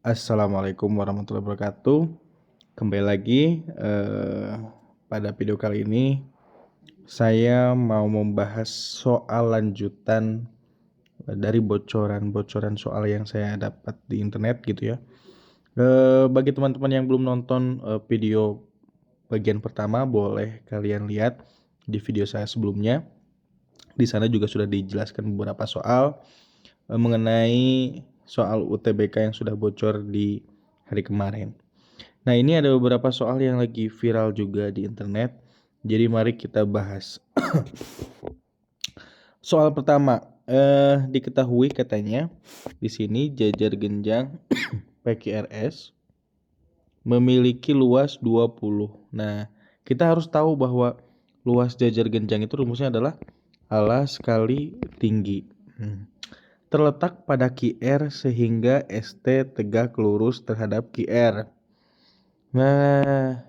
Assalamualaikum warahmatullahi wabarakatuh. Kembali lagi pada video kali ini saya mau membahas soal lanjutan dari bocoran-bocoran soal yang saya dapat di internet gitu ya. Bagi teman-teman yang belum nonton video bagian pertama, boleh kalian lihat di video saya sebelumnya. Di sana juga sudah dijelaskan beberapa soal mengenai soal UTBK yang sudah bocor di hari kemarin. Nah, ini ada beberapa soal yang lagi viral juga di internet. Jadi mari kita bahas. Soal pertama, diketahui katanya di sini jajar genjang PQRS memiliki luas 20. Nah, kita harus tahu bahwa luas jajar genjang itu rumusnya adalah alas kali tinggi. Terletak pada QR sehingga ST tegak lurus terhadap QR. Nah,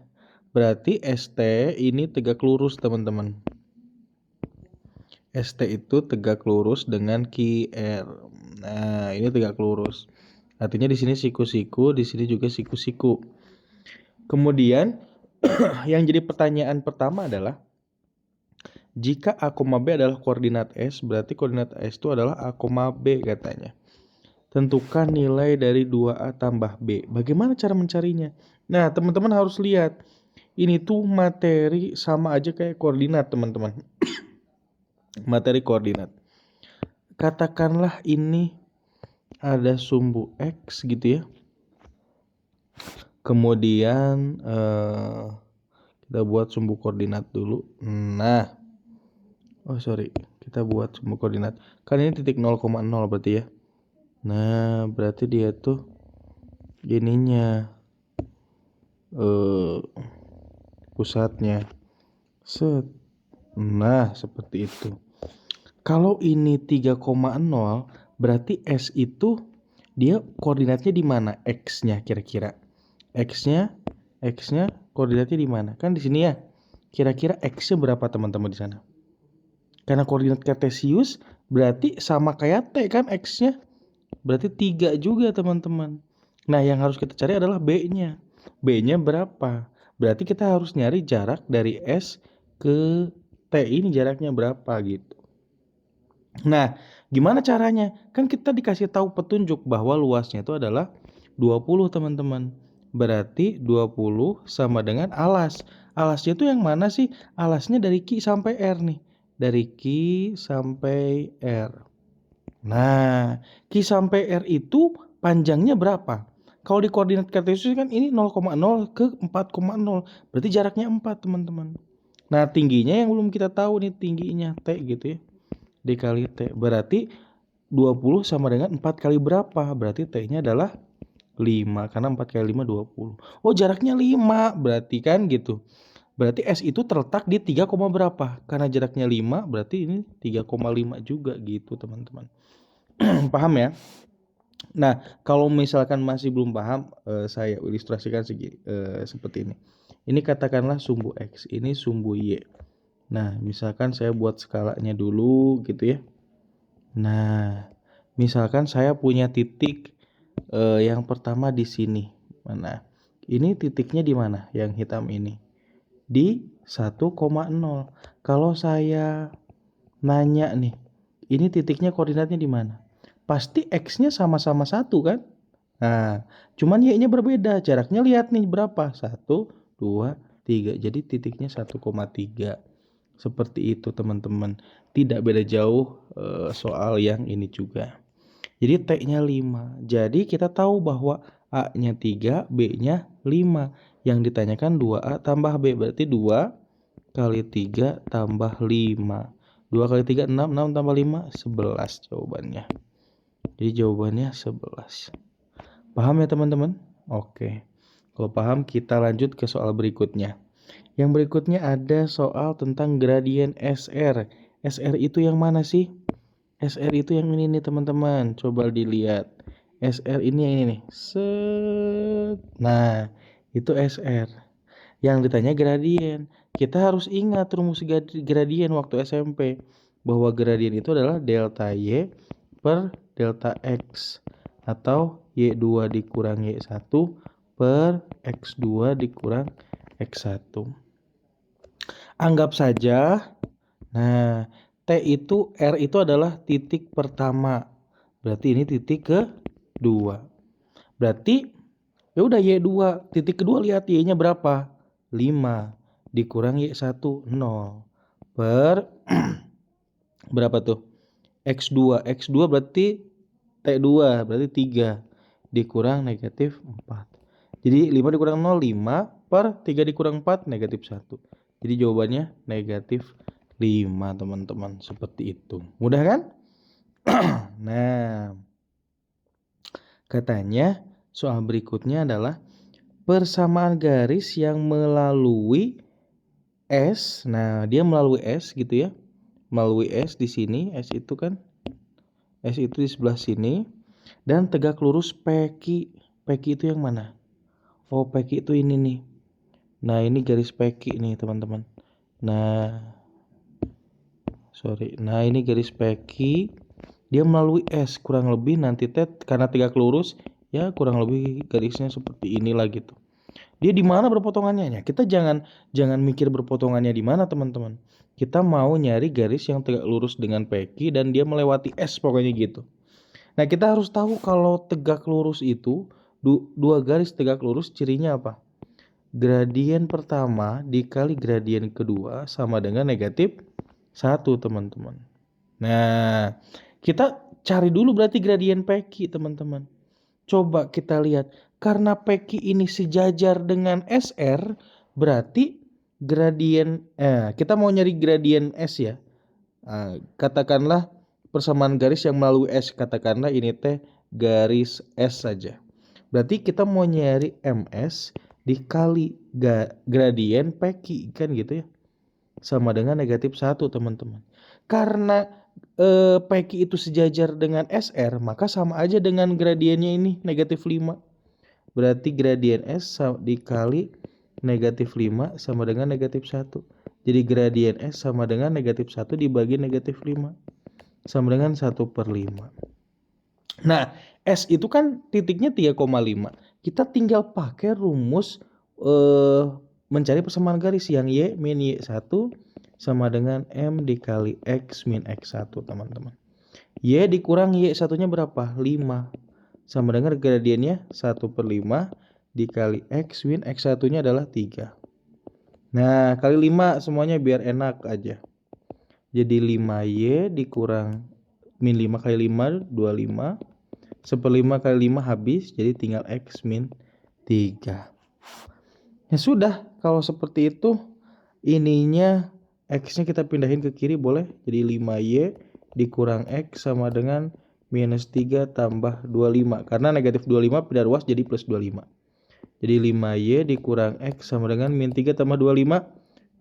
berarti ST ini tegak lurus teman-teman. ST itu tegak lurus dengan QR. Nah, ini tegak lurus. Artinya di sini siku-siku, di sini juga siku-siku. Kemudian yang jadi pertanyaan pertama adalah jika A, B adalah koordinat S, berarti koordinat S itu adalah A, B katanya. Tentukan nilai dari 2A tambah B. Bagaimana cara mencarinya? Nah, teman-teman harus lihat. Ini tuh materi sama aja kayak koordinat, teman-teman. Materi koordinat. Katakanlah ini ada sumbu X gitu ya. Kemudian kita buat sumbu koordinat dulu. Nah, kita buat sumbu koordinat. Kan ini titik 0,0 berarti ya. Nah, berarti dia tuh ininya pusatnya. Set. Nah, seperti itu. Kalau ini 3,0 berarti S itu dia koordinatnya di mana? X-nya kira-kira. X-nya koordinatnya di mana? Kan di sini ya. Kira-kira X-nya berapa teman-teman di sana? Karena koordinat kartesius berarti sama kayak T kan X-nya. Berarti 3 juga teman-teman. Nah, yang harus kita cari adalah B-nya. B-nya berapa? Berarti kita harus nyari jarak dari S ke T ini jaraknya berapa gitu. Nah, gimana caranya? Kan kita dikasih tahu petunjuk bahwa luasnya itu adalah 20 teman-teman. Berarti 20 sama dengan alas. Alasnya itu yang mana sih? Alasnya dari Q sampai R nih. Dari Q sampai R. Nah, Q sampai R itu panjangnya berapa? Kalau di koordinat kartesius kan ini 0,0 ke 4,0. Berarti jaraknya 4 teman-teman. Nah, tingginya yang belum kita tahu nih tingginya T gitu ya. Dikali T. Berarti 20 sama dengan 4 kali berapa? Berarti T-nya adalah 5. Karena 4 kali 5 20. Oh, jaraknya 5. Berarti kan gitu. Berarti S itu terletak di 3, berapa? Karena jaraknya 5, berarti ini 3,5 juga gitu teman-teman. Paham ya? Nah, kalau misalkan masih belum paham, saya ilustrasikan seperti ini. Ini katakanlah sumbu X, ini sumbu Y. Nah, misalkan saya buat skalanya dulu gitu ya. Nah, misalkan saya punya titik yang pertama di sini. Mana? Ini titiknya di mana? Yang hitam ini. Di 1,0. Kalau saya nanya nih, ini titiknya koordinatnya di mana? Pasti X-nya sama-sama 1 kan? Nah, cuman Y-nya berbeda. Jaraknya lihat nih berapa? 1, 2, 3. Jadi titiknya 1,3. Seperti itu teman-teman. Tidak beda jauh soal yang ini juga. Jadi T-nya 5. Jadi kita tahu bahwa A-nya 3, B-nya 5. Yang ditanyakan 2A tambah B. Berarti 2 kali 3 tambah 5. 2 kali 3, 6. 6 tambah 5, 11 jawabannya. Jadi jawabannya 11. Paham ya teman-teman? Oke. Kalau paham kita lanjut ke soal berikutnya. Yang berikutnya ada soal tentang gradien SR. SR itu yang mana sih? SR itu yang ini nih teman-teman. Coba dilihat. SR ini yang ini nih. Set. Nah, itu SR. Yang ditanya gradien. Kita harus ingat rumus gradien waktu SMP. Bahwa gradien itu adalah delta Y per delta X. atau Y2 dikurang Y1 per X2 dikurang X1. Anggap saja, nah T itu, R itu adalah titik pertama. Berarti ini titik kedua. Berarti ya udah Y2, titik kedua lihat Y-nya berapa? 5 dikurang Y1 0 per berapa tuh? X2. X2 berarti T2 berarti 3 dikurang negatif 4. Jadi 5 dikurang 0 5 per 3 dikurang 4 negatif 1. Jadi jawabannya negatif 5 teman-teman. Seperti itu. Mudah kan? Nah, katanya soal berikutnya adalah persamaan garis yang melalui S. Nah, dia melalui S gitu ya. Melalui S di sini, S itu kan S itu di sebelah sini dan tegak lurus PQ. PQ itu yang mana? Oh, PQ itu ini nih. Nah, ini garis PQ nih, teman-teman. Nah, ini garis PQ. Dia melalui S kurang lebih nanti karena tegak lurus ya kurang lebih garisnya seperti inilah gitu. Dia di mana berpotongannya? Kita jangan mikir berpotongannya di mana, teman-teman. Kita mau nyari garis yang tegak lurus dengan PQ dan dia melewati S pokoknya gitu. Nah, kita harus tahu kalau tegak lurus itu dua garis tegak lurus cirinya apa? Gradien pertama dikali gradien kedua sama dengan negatif 1, teman-teman. Nah, kita cari dulu berarti gradien PQ, teman-teman. Coba kita lihat, karena PQ ini sejajar dengan SR, berarti gradien kita mau nyari gradien S ya. Katakanlah persamaan garis yang melalui S, katakanlah ini teh garis S saja. Berarti kita mau nyari MS dikali gradien PQ kan gitu ya. Sama dengan negatif 1, teman-teman. Karena PQ itu sejajar dengan SR, maka sama aja dengan gradiennya ini negatif 5. Berarti gradien S dikali negatif 5 sama dengan negatif 1. Jadi gradien S sama dengan negatif 1 dibagi negatif 5. Sama dengan 1 per 5. Nah, S itu kan titiknya 3,5. Kita tinggal pakai rumus mencari persamaan garis yang Y min Y1 sama dengan M dikali X min X1, teman-teman. Y dikurang Y1-nya berapa? 5. Sama dengan gradiennya 1 per 5 dikali X min X1-nya adalah 3. Nah, kali 5 semuanya biar enak aja. Jadi 5Y dikurang min 5 kali 5, 25. 1/5 kali 5 habis, jadi tinggal X min 3. Ya sudah, kalau seperti itu ininya X-nya kita pindahin ke kiri boleh. Jadi 5Y dikurang X sama dengan minus 3 tambah 25. Karena negatif 25 pindah ruas jadi plus 25. Jadi 5Y dikurang X sama dengan min 3 tambah 25,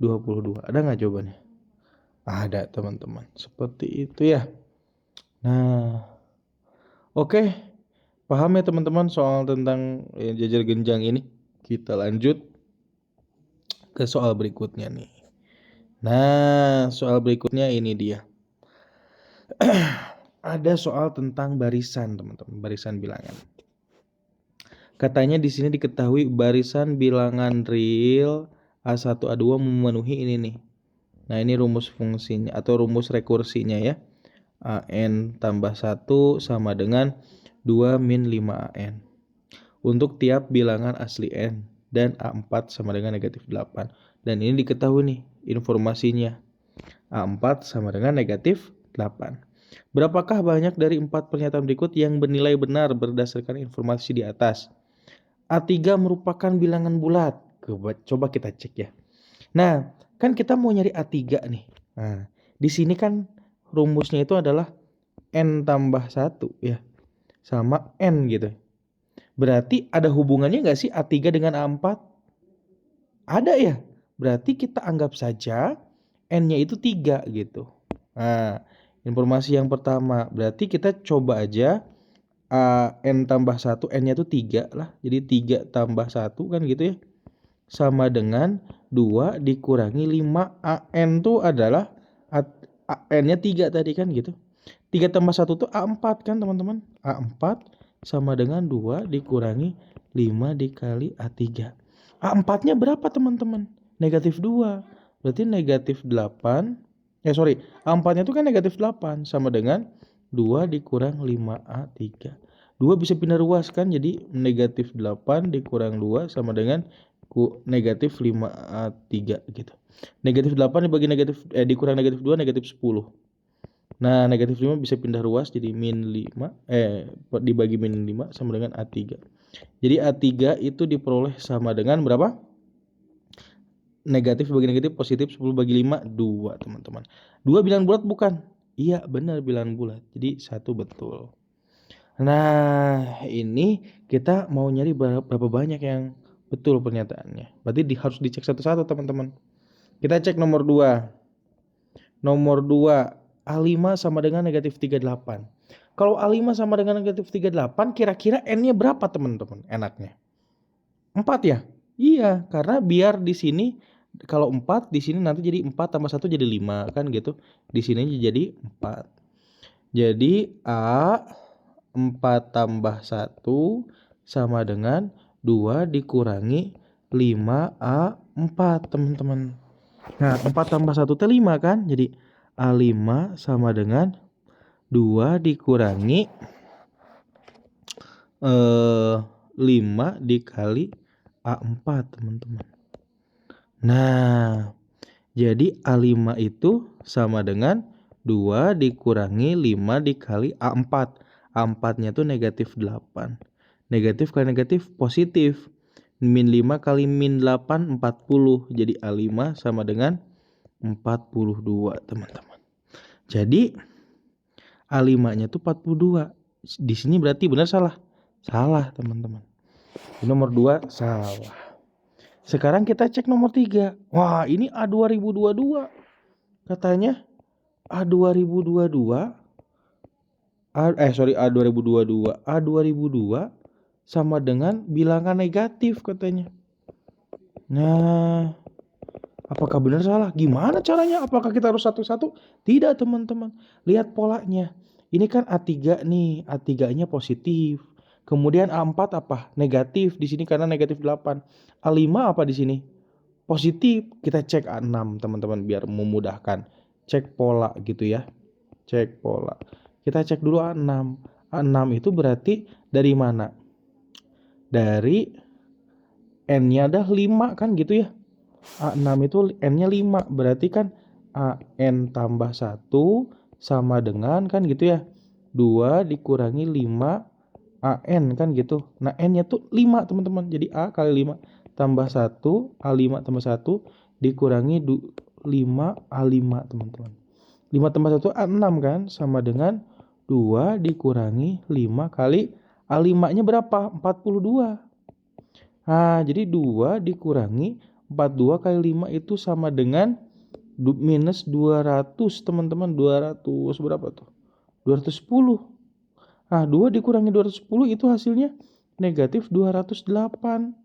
22. Ada nggak jawabannya? Ada, teman-teman. Seperti itu ya. Nah, oke. Paham ya teman-teman soal tentang jajar genjang ini? Kita lanjut ke soal berikutnya nih. Nah, soal berikutnya ini dia. Ada soal tentang barisan, teman-teman, barisan bilangan. Katanya di sini diketahui barisan bilangan real A1 A2 memenuhi ini nih. Nah, ini rumus fungsinya atau rumus rekursinya ya. AN tambah 1 sama dengan 2 min 5AN. Untuk tiap bilangan asli N dan A4 sama dengan negatif 8. Dan ini diketahui nih informasinya. A4 sama dengan negatif 8. Berapakah banyak dari 4 pernyataan berikut yang bernilai benar berdasarkan informasi di atas? A3 merupakan bilangan bulat. Coba kita cek ya. Nah, kan kita mau nyari A3 nih. Nah, di sini kan rumusnya itu adalah N tambah 1 ya. Sama N gitu. Berarti ada hubungannya nggak sih A3 dengan A4? Ada ya. Berarti kita anggap saja N-nya itu 3 gitu. Nah, informasi yang pertama. Berarti kita coba aja N tambah 1, N-nya itu 3 lah. Jadi 3 tambah 1 kan gitu ya. Sama dengan 2 dikurangi 5. AN itu adalah N-nya 3 tadi kan gitu. 3 tambah 1 itu A4 kan teman-teman. A4 sama dengan 2 dikurangi 5 dikali A3. A4-nya berapa teman-teman? Negatif 2. Berarti negatif 8. A4-nya itu kan negatif 8 sama dengan 2 dikurang 5A3. 2 bisa pindah ruas kan, jadi negatif 8 dikurang 2 sama dengan negatif 5A3 gitu. Negatif 8 dikurang negatif 2 negatif 10. Nah, negatif 5 bisa pindah ruas jadi min 5 dibagi min 5 sama dengan A3. Jadi A3 itu diperoleh sama dengan berapa? Negatif bagi negatif positif 10 bagi 5 2 teman-teman. 2 bilangan bulat bukan? Iya benar bilangan bulat. Jadi 1 betul. Nah ini kita mau nyari berapa banyak yang betul pernyataannya. Berarti harus dicek satu-satu teman-teman. Kita cek nomor 2. Nomor 2 A5 sama dengan negatif 38. Kalau A5 sama dengan negatif 38 kira-kira N-nya berapa teman-teman enaknya? 4 ya? Iya, karena biar di sini kalau 4 di sini nanti jadi 4 tambah 1 jadi 5 kan gitu. Di sini jadi 4. Jadi A 4 tambah 1 sama dengan 2 dikurangi 5A4 teman-teman. Nah 4 tambah 1 itu 5 kan. Jadi A5 sama dengan 2 dikurangi 5 dikali A4 teman-teman. Nah, jadi A5 itu sama dengan 2 dikurangi 5 dikali A4. A4-nya tuh negatif 8. Negatif kali negatif positif. Min 5 kali min 8 40. Jadi A5 sama dengan 42 teman-teman. Jadi A5-nya tuh 42. Di sini berarti benar salah? Salah teman-teman. Nomor 2 salah. Sekarang kita cek nomor 3. Wah ini A2022. Katanya A2022 A2022 sama dengan bilangan negatif katanya. Nah apakah benar salah? Gimana caranya? Apakah kita harus satu-satu? Tidak teman-teman. Lihat polanya. Ini kan A3 nih. A3-nya positif. Kemudian A4 apa? Negatif di sini karena negatif 8. A5 apa di sini? Positif. Kita cek A6 teman-teman biar memudahkan. Cek pola gitu ya. Cek pola. Kita cek dulu A6. A6 itu berarti dari mana? Dari N-nya ada 5 kan gitu ya. A6 itu N-nya 5. Berarti kan AN tambah 1 sama dengan kan gitu ya. 2 dikurangi 5 AN kan gitu. Nah N-nya tuh 5 teman-teman. Jadi A kali 5 tambah 1. A5 tambah 1 dikurangi 5 A5 teman-teman. 5 tambah 1 A6 kan. Sama dengan 2 dikurangi 5 kali A5-nya berapa? 42. Nah jadi 2 dikurangi 42 kali 5 itu sama dengan minus 200 teman-teman. 200 berapa tuh? 210. Nah 2 dikurangi 210 itu hasilnya negatif 208.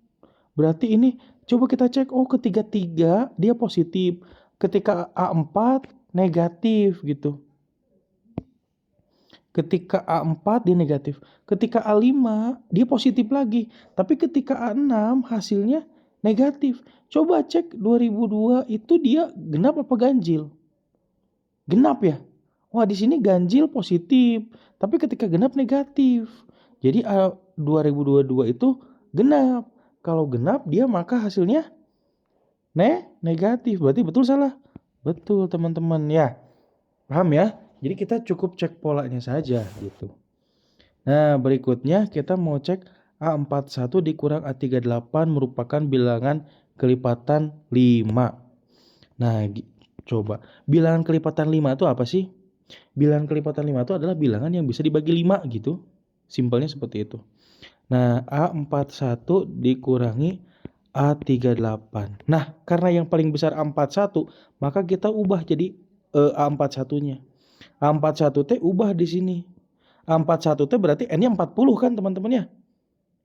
Berarti ini coba kita cek. Oh ketika 3 dia positif. Ketika A4 negatif gitu. Ketika A4 dia negatif. Ketika A5 dia positif lagi. Tapi ketika A6 hasilnya negatif. Coba cek 2002 itu dia genap apa ganjil? Genap ya? Wah di sini ganjil positif, tapi ketika genap negatif. Jadi 2022 itu genap. Kalau genap dia maka hasilnya negatif. Berarti betul salah? Betul teman-teman ya. Paham ya? Jadi kita cukup cek polanya saja gitu. Nah berikutnya kita mau cek A41 dikurang A38 merupakan bilangan kelipatan 5. Nah coba bilangan kelipatan 5 itu apa sih? Bilangan kelipatan 5 itu adalah bilangan yang bisa dibagi 5 gitu. Simpelnya seperti itu. Nah A41 dikurangi A38. Nah karena yang paling besar A41 maka kita ubah jadi A41-nya. A41T ubah di sini. A41T berarti N-nya 40 kan teman-teman ya.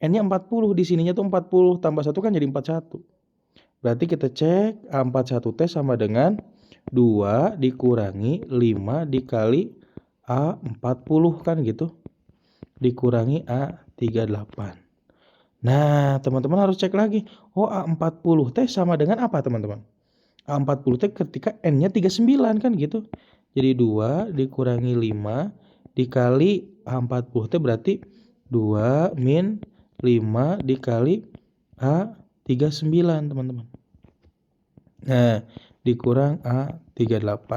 N-nya 40 di sininya tuh 40 tambah 1 kan jadi 41. Berarti kita cek A41T sama dengan 2 dikurangi 5 dikali A40 kan gitu. dikurangi A38. Nah, teman-teman harus cek lagi. Oh, A40T sama dengan apa, teman-teman? A40T ketika N-nya 39 kan gitu. Jadi 2 dikurangi 5 dikali A40T berarti 2 min 5 dikali A39, teman-teman. Nah, dikurang A38.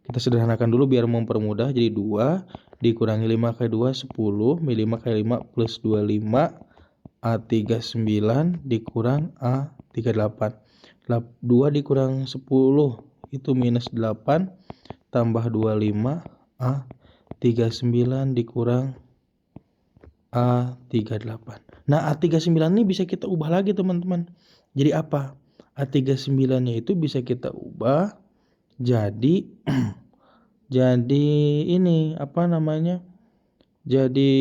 Kita sederhanakan dulu biar mempermudah. Jadi 2 dikurangi 5 kali 2, 10. Min 5 kali 5 plus 25. A39 dikurang A38. 2 dikurang 10 itu minus 8. Tambah 25. A39 dikurang A38. Nah, A39 ini bisa kita ubah lagi, teman-teman. Jadi apa? A39-nya itu bisa kita ubah jadi jadi ini apa namanya? Jadi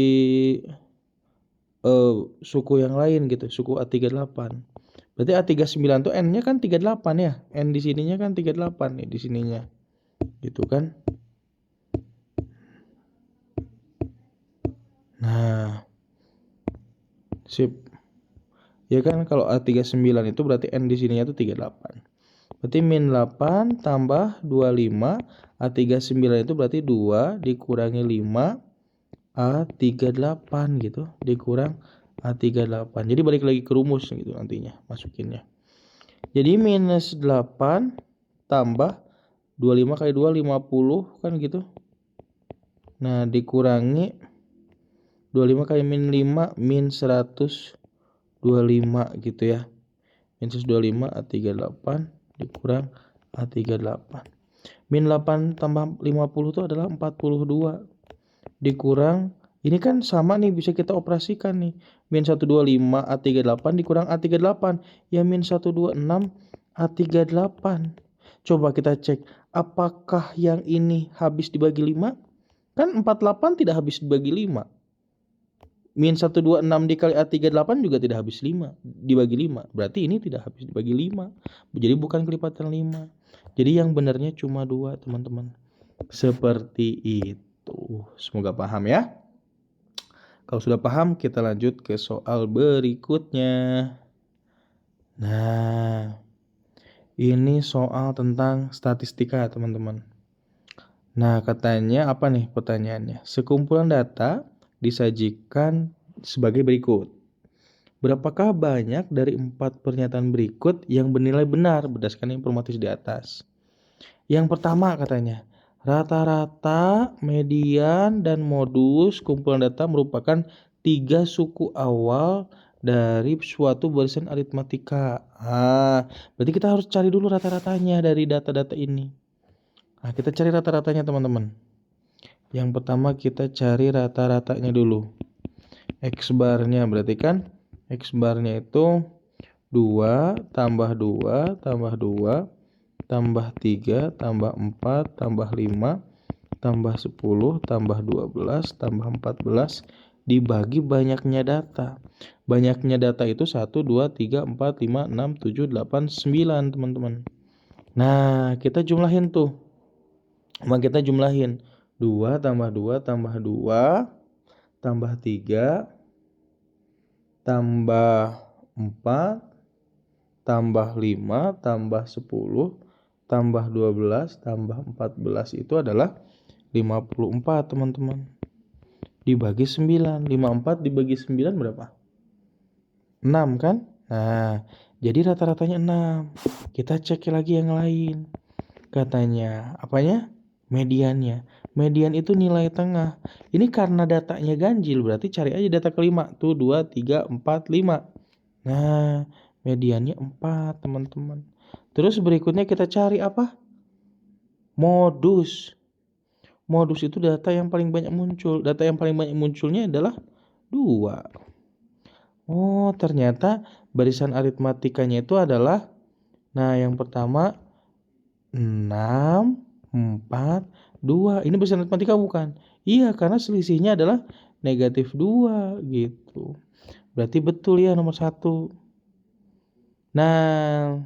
suku yang lain gitu, suku A38. Berarti A39 tuh N-nya kan 38 ya. N di sininya kan 38 nih di sininya. Gitu kan? Nah. Sip. Ya kan kalau A39 itu berarti N di sininya tuh 38. Berarti min 8 tambah 25. A39 itu berarti 2 dikurangi 5 A38 gitu. Dikurang A38. Jadi balik lagi ke rumus gitu nantinya masukinnya. Jadi minus 8 tambah 25 kali 2 50 kan gitu. Nah, dikurangi 25 kali min 5 min 125 gitu ya. Min 125 A38 dikurang A38. Min 8 tambah 50 itu adalah 42. Dikurang, ini kan sama nih bisa kita operasikan nih. Min 125 A38 dikurang A38. Ya min 126 A38. Coba kita cek apakah yang ini habis dibagi 5? Kan 48 tidak habis dibagi 5. Min 126 dikali A38 juga tidak habis 5 dibagi 5. Berarti ini tidak habis dibagi 5. Jadi bukan kelipatan 5. Jadi yang benarnya cuma 2, teman-teman. Seperti itu. Semoga paham ya. Kalau sudah paham, kita lanjut ke soal berikutnya. Nah, ini soal tentang statistika, teman-teman. Nah, katanya apa nih pertanyaannya? Sekumpulan data disajikan sebagai berikut. Berapakah banyak dari 4 pernyataan berikut yang bernilai benar berdasarkan informasi di atas? Yang pertama katanya, rata-rata, median, dan modus kumpulan data merupakan 3 suku awal dari suatu barisan aritmatika. Berarti kita harus cari dulu rata-ratanya dari data-data ini. Nah, kita cari rata-ratanya, teman-teman. Yang pertama kita cari rata-ratanya dulu. X barnya berarti kan X barnya itu 2 tambah 2 tambah 2 tambah 3 tambah 4 tambah 5 tambah 10 tambah 12 tambah 14 dibagi banyaknya data. Banyaknya data itu 1, 2, 3, 4, 5, 6, 7, 8, 9, teman-teman. Nah, kita jumlahin tuh. Kita jumlahin 2 tambah 2 tambah 2 tambah 3 tambah 4 tambah 5 tambah 10 tambah 12 tambah 14 itu adalah 54, teman-teman. Dibagi 9. 54 dibagi 9 berapa? 6 kan? Nah, jadi rata-ratanya 6. Kita cek lagi yang lain. Katanya, apanya? Mediannya. Median itu nilai tengah. Ini karena datanya ganjil, berarti cari aja data kelima. Tuh 2, 3, 4, 5. Nah, mediannya 4, teman-teman. Terus berikutnya kita cari apa? Modus. Modus itu data yang paling banyak muncul. Data yang paling banyak munculnya adalah 2. Oh, ternyata barisan aritmatikanya itu adalah, nah yang pertama 6, 4, 2. Ini barisan aritmatika bukan? Iya, karena selisihnya adalah negatif 2 gitu. Berarti betul ya nomor 1. Nah,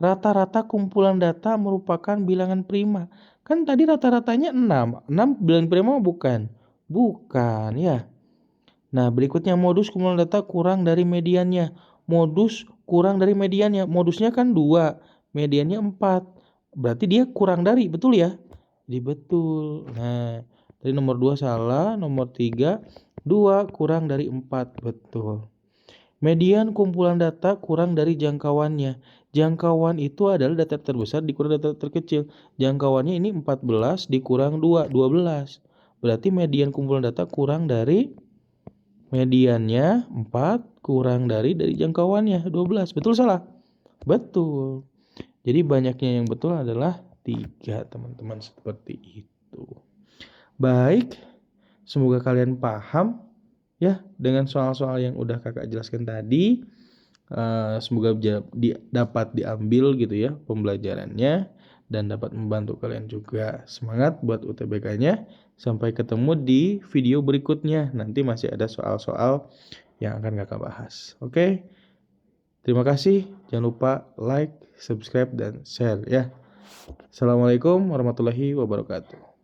rata-rata kumpulan data merupakan bilangan prima. Kan tadi rata-ratanya 6. 6 bilangan prima bukan? Bukan ya. Nah, berikutnya modus kumpulan data kurang dari mediannya. Modus kurang dari mediannya. Modusnya kan 2, mediannya 4. Berarti dia kurang dari, betul ya? Jadi betul. Nah, tadi nomor 2 salah, nomor 3, 2 kurang dari 4, betul. Median kumpulan data kurang dari jangkauannya. Jangkauan itu adalah data terbesar dikurang data terkecil. Jangkauannya ini 14 dikurang 2, 12. Berarti median kumpulan data kurang dari mediannya 4 kurang dari jangkauannya 12. Betul salah? Betul. Jadi banyaknya yang betul adalah 3, teman-teman, seperti itu. Baik, semoga kalian paham ya dengan soal-soal yang udah kakak jelaskan tadi. Semoga dapat diambil gitu ya pembelajarannya dan dapat membantu kalian juga. Semangat buat UTBK-nya. Sampai ketemu di video berikutnya. Nanti masih ada soal-soal yang akan kakak bahas. Oke. Terima kasih. Jangan lupa like, subscribe, dan share ya. Assalamualaikum warahmatullahi wabarakatuh.